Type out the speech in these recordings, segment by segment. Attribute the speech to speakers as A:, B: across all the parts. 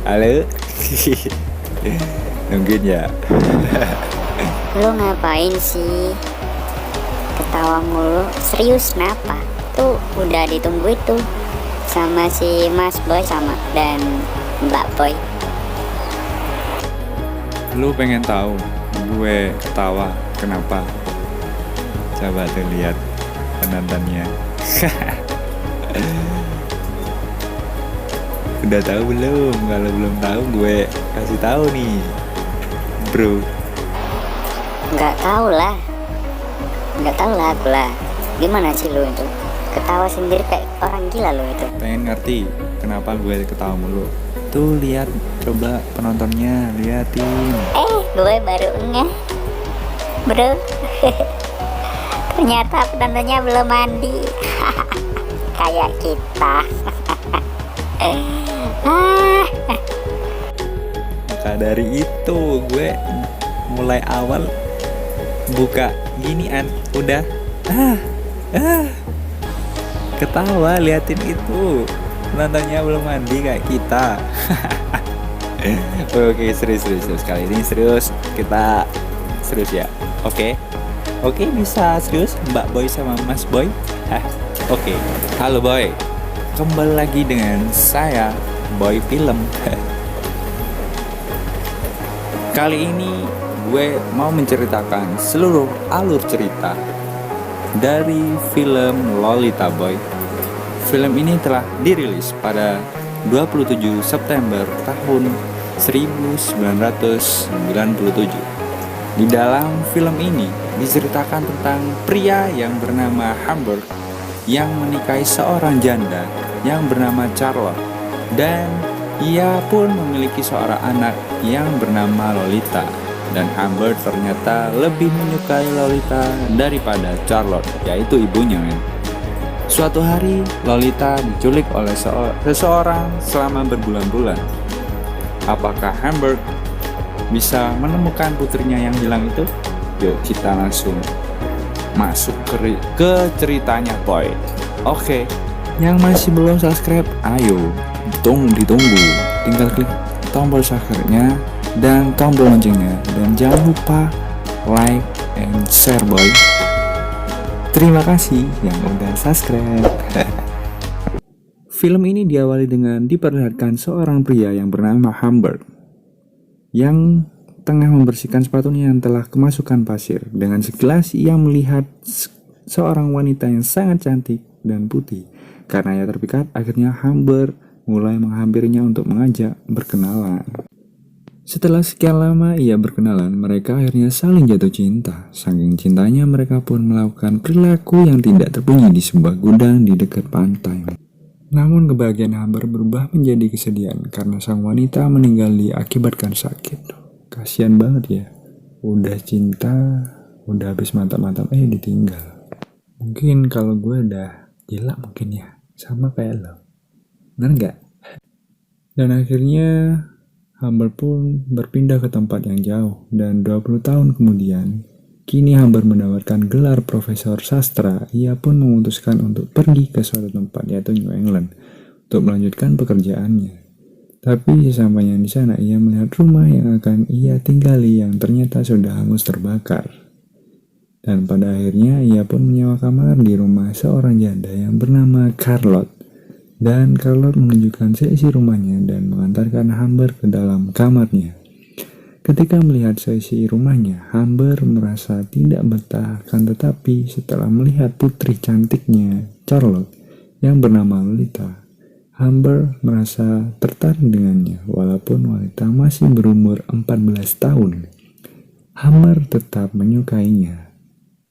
A: Halo. Mungkin ya.
B: Lu ngapain sih? Ketawa mulu. Serius kenapa? Tuh udah ditunggu itu sama si Mas Boy sama dan Mbak Boy.
A: Lu pengen tahu gue ketawa kenapa? Coba tuh lihat penontonnya. Udah tahu belum? Kalau belum tahu gue kasih tahu nih, bro.
B: Nggak tahu lah aku lah. Gimana sih lu itu? Ketawa sendiri kayak orang gila lu itu.
A: Pengen ngerti kenapa gue ketawa mulu? Tuh lihat, coba penontonnya liatin.
B: Gue baru ngeh, bro. Ternyata penontonnya belum mandi. Kayak kita.
A: Maka dari itu gue mulai awal buka ginian udah ketawa liatin itu, nontonnya belum mandi kayak kita. Oke, serius kali ini serius, kita serius ya. Oke, bisa serius Mbak Boy sama Mas Boy. Oke. Halo Boy, kembali lagi dengan saya Boy Film. Kali ini gue mau menceritakan seluruh alur cerita dari film Lolita Boy. Film ini telah dirilis pada 27 September tahun 1997. Di dalam film ini diceritakan tentang pria yang bernama Hamburg yang menikahi seorang janda yang bernama Charlotte, dan ia pun memiliki seorang anak yang bernama Lolita. Dan Hamburg ternyata lebih menyukai Lolita daripada Charlotte, yaitu ibunya, men. Suatu hari Lolita diculik oleh seseorang selama berbulan-bulan. Apakah Hamburg bisa menemukan putrinya yang hilang itu? Yuk kita langsung masuk ke ceritanya, boy. Oke, yang masih belum subscribe, ayo ditunggu, tinggal klik tombol subscribe-nya dan tombol loncengnya, dan jangan lupa like and share, boy. Terima kasih yang udah subscribe. Film ini diawali dengan diperlihatkan seorang pria yang bernama Hamburg yang tengah membersihkan sepatunya yang telah kemasukan pasir. Dengan sekilas ia melihat seorang wanita yang sangat cantik dan putih. Karena ia terpikat, akhirnya Hamburg mulai menghampirinya untuk mengajak berkenalan. Setelah sekian lama ia berkenalan, mereka akhirnya saling jatuh cinta. Saking cintanya mereka pun melakukan perilaku yang tidak terpuji di sebuah gudang di dekat pantai. Namun kebahagiaan Hamburg berubah menjadi kesedihan karena sang wanita meninggal diakibatkan sakit. Kasian banget ya, udah cinta, udah habis mantap-mantap ditinggal. Mungkin kalau gue udah gila mungkin ya, sama kayak lo, bener gak? Dan akhirnya Hamburg pun berpindah ke tempat yang jauh, dan 20 tahun kemudian kini Hamburg mendapatkan gelar profesor sastra. Ia pun memutuskan untuk pergi ke suatu tempat, yaitu New England, untuk melanjutkan pekerjaannya. Tapi sesampainya di sana ia melihat rumah yang akan ia tinggali yang ternyata sudah hangus terbakar. Dan pada akhirnya ia pun menyewa kamar di rumah seorang janda yang bernama Charlotte. Dan Charlotte menunjukkan seisi rumahnya dan mengantarkan Hamburg ke dalam kamarnya. Ketika melihat seisi rumahnya, Hamburg merasa tidak betah, akan tetapi setelah melihat putri cantiknya Charlotte yang bernama Lolita, Hamburg merasa tertarik dengannya. Walaupun wanita masih berumur 14 tahun, Hamburg tetap menyukainya.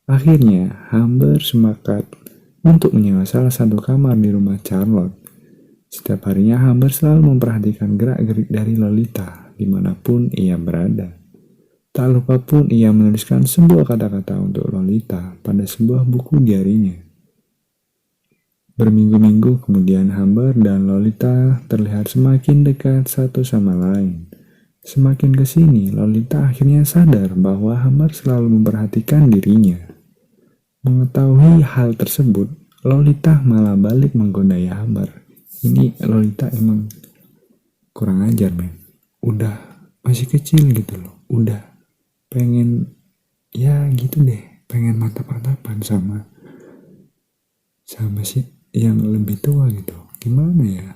A: Akhirnya Hamburg sepakat untuk menyewa salah satu kamar di rumah Charlotte. Setiap harinya Hamburg selalu memperhatikan gerak-gerik dari Lolita dimanapun ia berada. Tak lupa pun ia menuliskan sebuah kata-kata untuk Lolita pada sebuah buku diarinya. Berminggu-minggu kemudian Hamburg dan Lolita terlihat semakin dekat satu sama lain. Semakin kesini, Lolita akhirnya sadar bahwa Hamburg selalu memperhatikan dirinya. Mengetahui hal tersebut, Lolita malah balik menggodai Hamburg. Ini Lolita emang kurang ajar men. Udah masih kecil gitu loh, udah pengen ya gitu deh, pengen mantap-mantapan sama si yang lebih tua gitu. Gimana ya?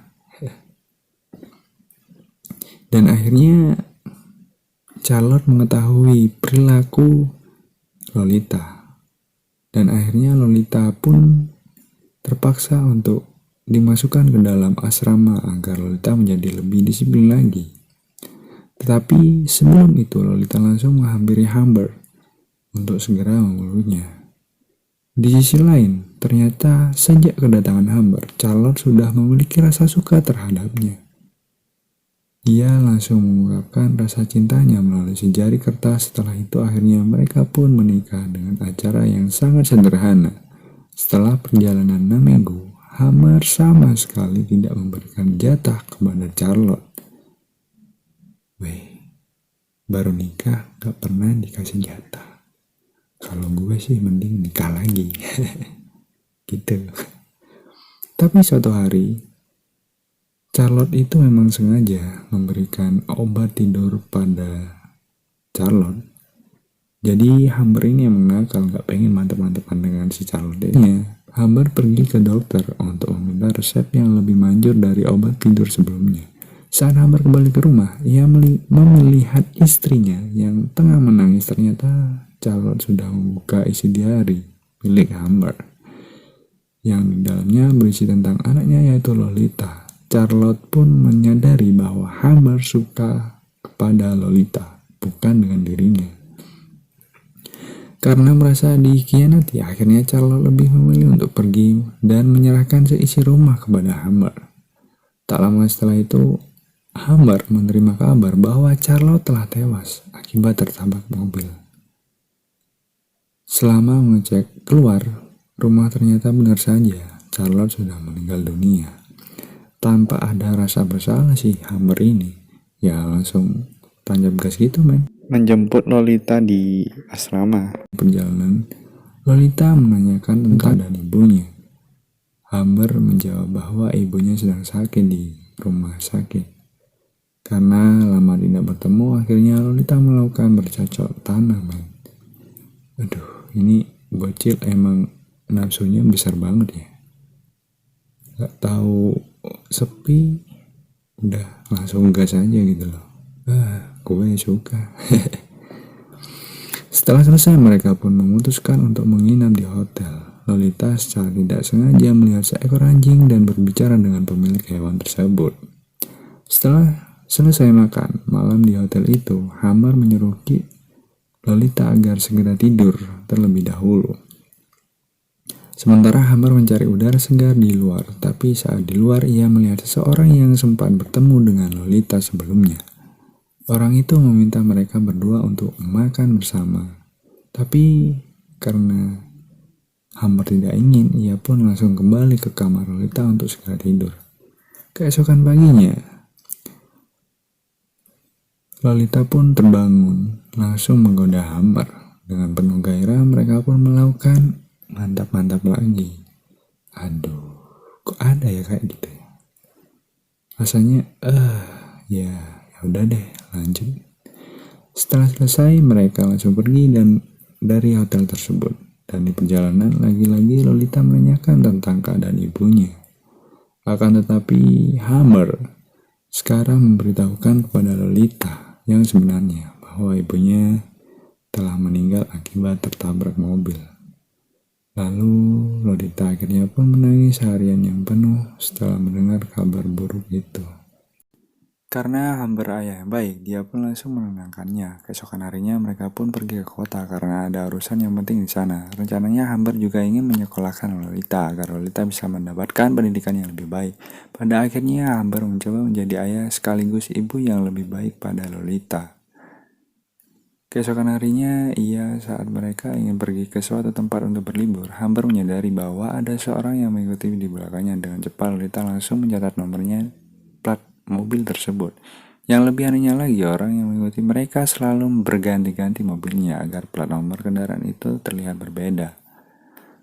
A: Dan akhirnya Charlotte mengetahui perilaku Lolita. Dan akhirnya Lolita pun terpaksa untuk dimasukkan ke dalam asrama agar Lolita menjadi lebih disiplin lagi. Tetapi sebelum itu Lolita langsung menghampiri Humber untuk segera memeluknya. Di sisi lain, ternyata sejak kedatangan Humber, Charlotte sudah memiliki rasa suka terhadapnya. Ia langsung mengungkapkan rasa cintanya melalui sejari kertas. Setelah itu akhirnya mereka pun menikah dengan acara yang sangat sederhana. Setelah perjalanan 6 minggu, Humber sama sekali tidak memberikan jatah kepada Charlotte. Weh, baru nikah gak pernah dikasih jatah. Kalau gue sih mending nikah lagi. Gitu. Tapi suatu hari Charlotte itu memang sengaja memberikan obat tidur pada Charlotte. Jadi Humber ini yang nakal, gak pengen mantap-mantapan dengan si Charlotte ini. Humber pergi ke dokter untuk meminta resep yang lebih manjur dari obat tidur sebelumnya. Saat Humber kembali ke rumah, ia melihat istrinya yang tengah menangis. Ternyata Charlotte sudah membuka isi diari milik Humber, yang di dalamnya berisi tentang anaknya yaitu Lolita. Charlotte pun menyadari bahwa Humber suka kepada Lolita, bukan dengan dirinya. Karena merasa dikhianati, akhirnya Charlotte lebih memilih untuk pergi dan menyerahkan seisi rumah kepada Humber. Tak lama setelah itu, Humber menerima kabar bahwa Charlotte telah tewas akibat tertabrak mobil. Selama mengecek keluar rumah, ternyata benar saja Charlotte sudah meninggal dunia. Tanpa ada rasa bersalah sih Humber ini, ya langsung tancap gas gitu men. Menjemput Lolita di asrama. Perjalanan, Lolita menanyakan tentang keadaan ibunya. Humber menjawab bahwa ibunya sedang sakit di rumah sakit. Karena lama tidak bertemu, akhirnya Lolita melakukan bercocok tanam men. Aduh, ini bocil emang nafsunya besar banget ya. Gak tahu sepi udah langsung gas aja gitu loh. Gue suka. Setelah selesai, mereka pun memutuskan untuk menginap di hotel. Lolita secara tidak sengaja melihat seekor anjing dan berbicara dengan pemilik hewan tersebut. Setelah selesai makan malam di hotel itu, Humber menyuruh Lolita agar segera tidur terlebih dahulu. Sementara Humber mencari udara segar di luar, tapi saat di luar ia melihat seseorang yang sempat bertemu dengan Lolita sebelumnya. Orang itu meminta mereka berdua untuk makan bersama, tapi karena Humber tidak ingin, ia pun langsung kembali ke kamar Lolita untuk segera tidur. Keesokan paginya, Lolita pun terbangun, langsung menggoda Humber. Dengan penuh gairah, mereka pun melakukan mantap-mantap lagi. Aduh, kok ada ya kayak gitu ya? Rasanya, ya udah deh, lanjut. Setelah selesai, mereka langsung pergi dari hotel tersebut. Dan di perjalanan, lagi-lagi Lolita menanyakan tentang keadaan ibunya. Akan tetapi, Humber sekarang memberitahukan kepada Lolita yang sebenarnya bahwa ibunya telah meninggal akibat tertabrak mobil. Lalu Lolita akhirnya pun menangis seharian yang penuh setelah mendengar kabar buruk itu. Karena Humber ayah yang baik, dia pun langsung menenangkannya. Keesokan harinya mereka pun pergi ke kota karena ada urusan yang penting di sana. Rencananya Humber juga ingin menyekolahkan Lolita agar Lolita bisa mendapatkan pendidikan yang lebih baik. Pada akhirnya Humber mencoba menjadi ayah sekaligus ibu yang lebih baik pada Lolita. Keesokan harinya, saat mereka ingin pergi ke suatu tempat untuk berlibur, Humber menyadari bahwa ada seorang yang mengikuti di belakangnya. Dengan cepat, Lolita langsung mencatat nomornya plat mobil tersebut. Yang lebih anehnya lagi, orang yang mengikuti mereka selalu berganti-ganti mobilnya agar plat nomor kendaraan itu terlihat berbeda.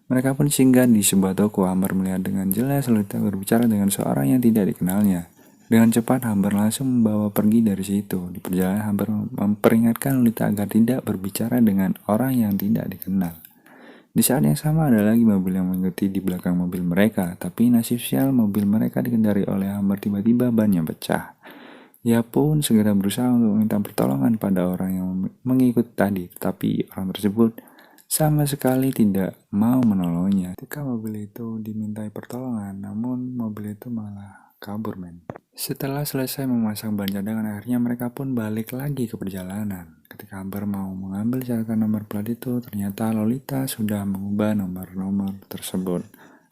A: Mereka pun singgah di sebuah toko. Humber melihat dengan jelas Lolita berbicara dengan seorang yang tidak dikenalnya. Dengan cepat Hamber langsung membawa pergi dari situ. Di perjalanan Hamber memperingatkan Lolita agar tidak berbicara dengan orang yang tidak dikenal. Di saat yang sama ada lagi mobil yang mengikuti di belakang mobil mereka, tapi nasib sial mobil mereka dikendari oleh Hamber tiba-tiba bannya pecah. Ia pun segera berusaha untuk meminta pertolongan pada orang yang mengikuti tadi, tetapi orang tersebut sama sekali tidak mau menolongnya. Ketika mobil itu dimintai pertolongan, namun mobil itu malah kabur, men. Setelah selesai memasang ban cadangan, akhirnya mereka pun balik lagi ke perjalanan. Ketika Hamber mau mengambil cetakan nomor plat itu, ternyata Lolita sudah mengubah nomor-nomor tersebut.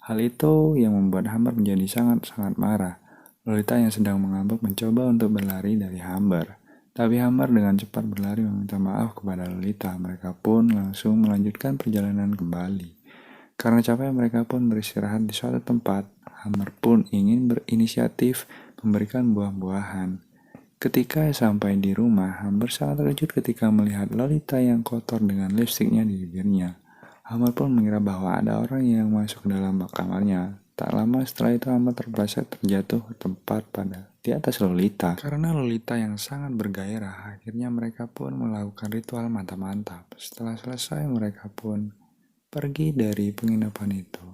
A: Hal itu yang membuat Hamber menjadi sangat-sangat marah. Lolita yang sedang mengambek mencoba untuk berlari dari Hamber. Tapi Hamber dengan cepat berlari meminta maaf kepada Lolita. Mereka pun langsung melanjutkan perjalanan kembali. Karena capek, mereka pun beristirahat di suatu tempat. Hamber pun ingin berinisiatif memberikan buah-buahan. Ketika sampai di rumah, Hamber sangat terkejut ketika melihat Lolita yang kotor dengan lipstiknya di bibirnya. Hamber pun mengira bahwa ada orang yang masuk ke dalam kamarnya. Tak lama setelah itu Hamber terpleset terjatuh ke tempat di atas Lolita. Karena Lolita yang sangat bergairah, akhirnya mereka pun melakukan ritual mantap-mantap. Setelah selesai, mereka pun pergi dari penginapan itu.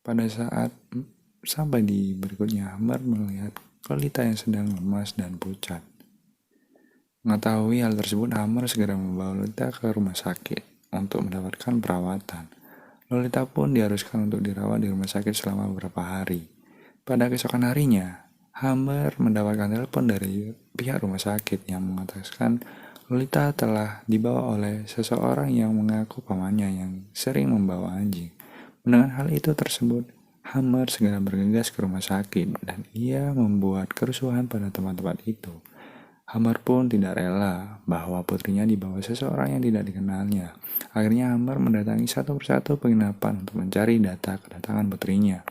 A: Pada saat sampai di berikutnya, Hamber melihat Lolita yang sedang lemas dan pucat. Mengetahui hal tersebut, Hamber segera membawa Lolita ke rumah sakit untuk mendapatkan perawatan. Lolita pun diharuskan untuk dirawat di rumah sakit selama beberapa hari. Pada keesokan harinya, Hamber mendapatkan telepon dari pihak rumah sakit yang mengatakan Lolita telah dibawa oleh seseorang yang mengaku pamannya yang sering membawa anjing. Mendengar hal itu tersebut, Hamber segera bergegas ke rumah sakit dan ia membuat kerusuhan pada tempat-tempat itu. Hamber pun tidak rela bahwa putrinya dibawa seseorang yang tidak dikenalnya. Akhirnya Hamber mendatangi satu persatu penginapan untuk mencari data kedatangan putrinya.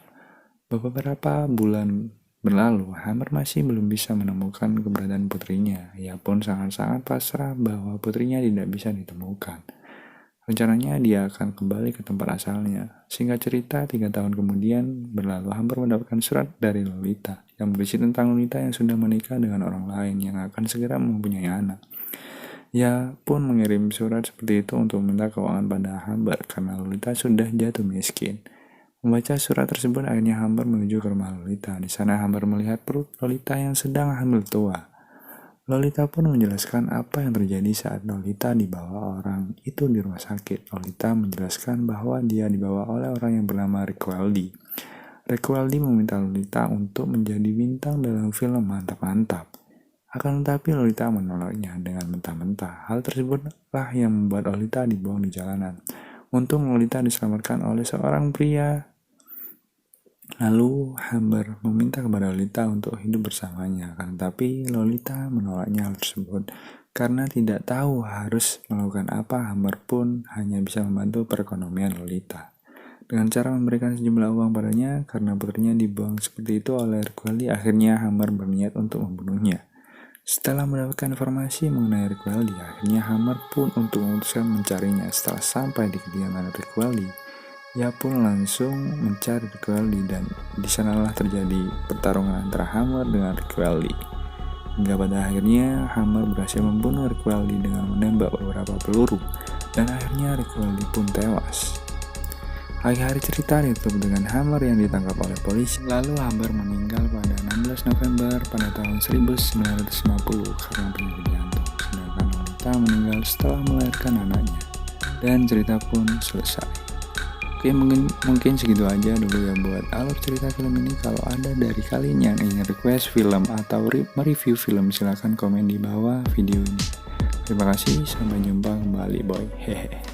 A: Beberapa bulan berlalu, Hamber masih belum bisa menemukan keberadaan putrinya. Ia pun sangat-sangat pasrah bahwa putrinya tidak bisa ditemukan. Rencananya dia akan kembali ke tempat asalnya. Singkat cerita, 3 tahun kemudian berlalu, Hamber mendapatkan surat dari Lolita yang berisi tentang Lolita yang sudah menikah dengan orang lain yang akan segera mempunyai anak. Ia pun mengirim surat seperti itu untuk meminta keuangan pada Hamber karena Lolita sudah jatuh miskin. Membaca surat tersebut, akhirnya Hamber menuju ke rumah Lolita. Di sana Hamber melihat perut Lolita yang sedang hamil tua. Lolita pun menjelaskan apa yang terjadi saat Lolita dibawa orang itu di rumah sakit. Lolita menjelaskan bahwa dia dibawa oleh orang yang bernama Rickwildy. Rickwildy meminta Lolita untuk menjadi bintang dalam film mantap-mantap. Akan tetapi Lolita menolaknya dengan mentah-mentah. Hal tersebutlah yang membuat Lolita dibuang di jalanan. Untung Lolita diselamatkan oleh seorang pria. Lalu Hamber meminta kepada Lolita untuk hidup bersamanya, akan tetapi Lolita menolaknya hal tersebut karena tidak tahu harus melakukan apa. Hamber pun hanya bisa membantu perekonomian Lolita dengan cara memberikan sejumlah uang padanya karena putrinya dibuang seperti itu oleh Rickwildy. Akhirnya Hamber berniat untuk membunuhnya. Setelah mendapatkan informasi mengenai Rickwildy, akhirnya Hamber pun untuk memutuskan mencarinya. Setelah sampai di kediaman Rickwildy, ia pun langsung mencari Rickwildy dan di sanalah terjadi pertarungan antara Hamber dengan Rickwildy. Hingga pada akhirnya Hamber berhasil membunuh Rickwildy dengan menembak beberapa peluru dan akhirnya Rickwildy pun tewas. Akhir-akhir cerita ditutup dengan Hamber yang ditangkap oleh polisi. Lalu Hamber meninggal pada 16 November pada tahun 1950 karena penyakit jantung. Sedangkan Lolita meninggal setelah melahirkan anaknya. Dan cerita pun selesai. Oke, mungkin segitu aja dulu ya buat alur cerita film ini. Kalau ada dari kalian yang ingin request film atau mereview film, silahkan komen di bawah video ini. Terima kasih, sampai jumpa kembali boy. Hehe.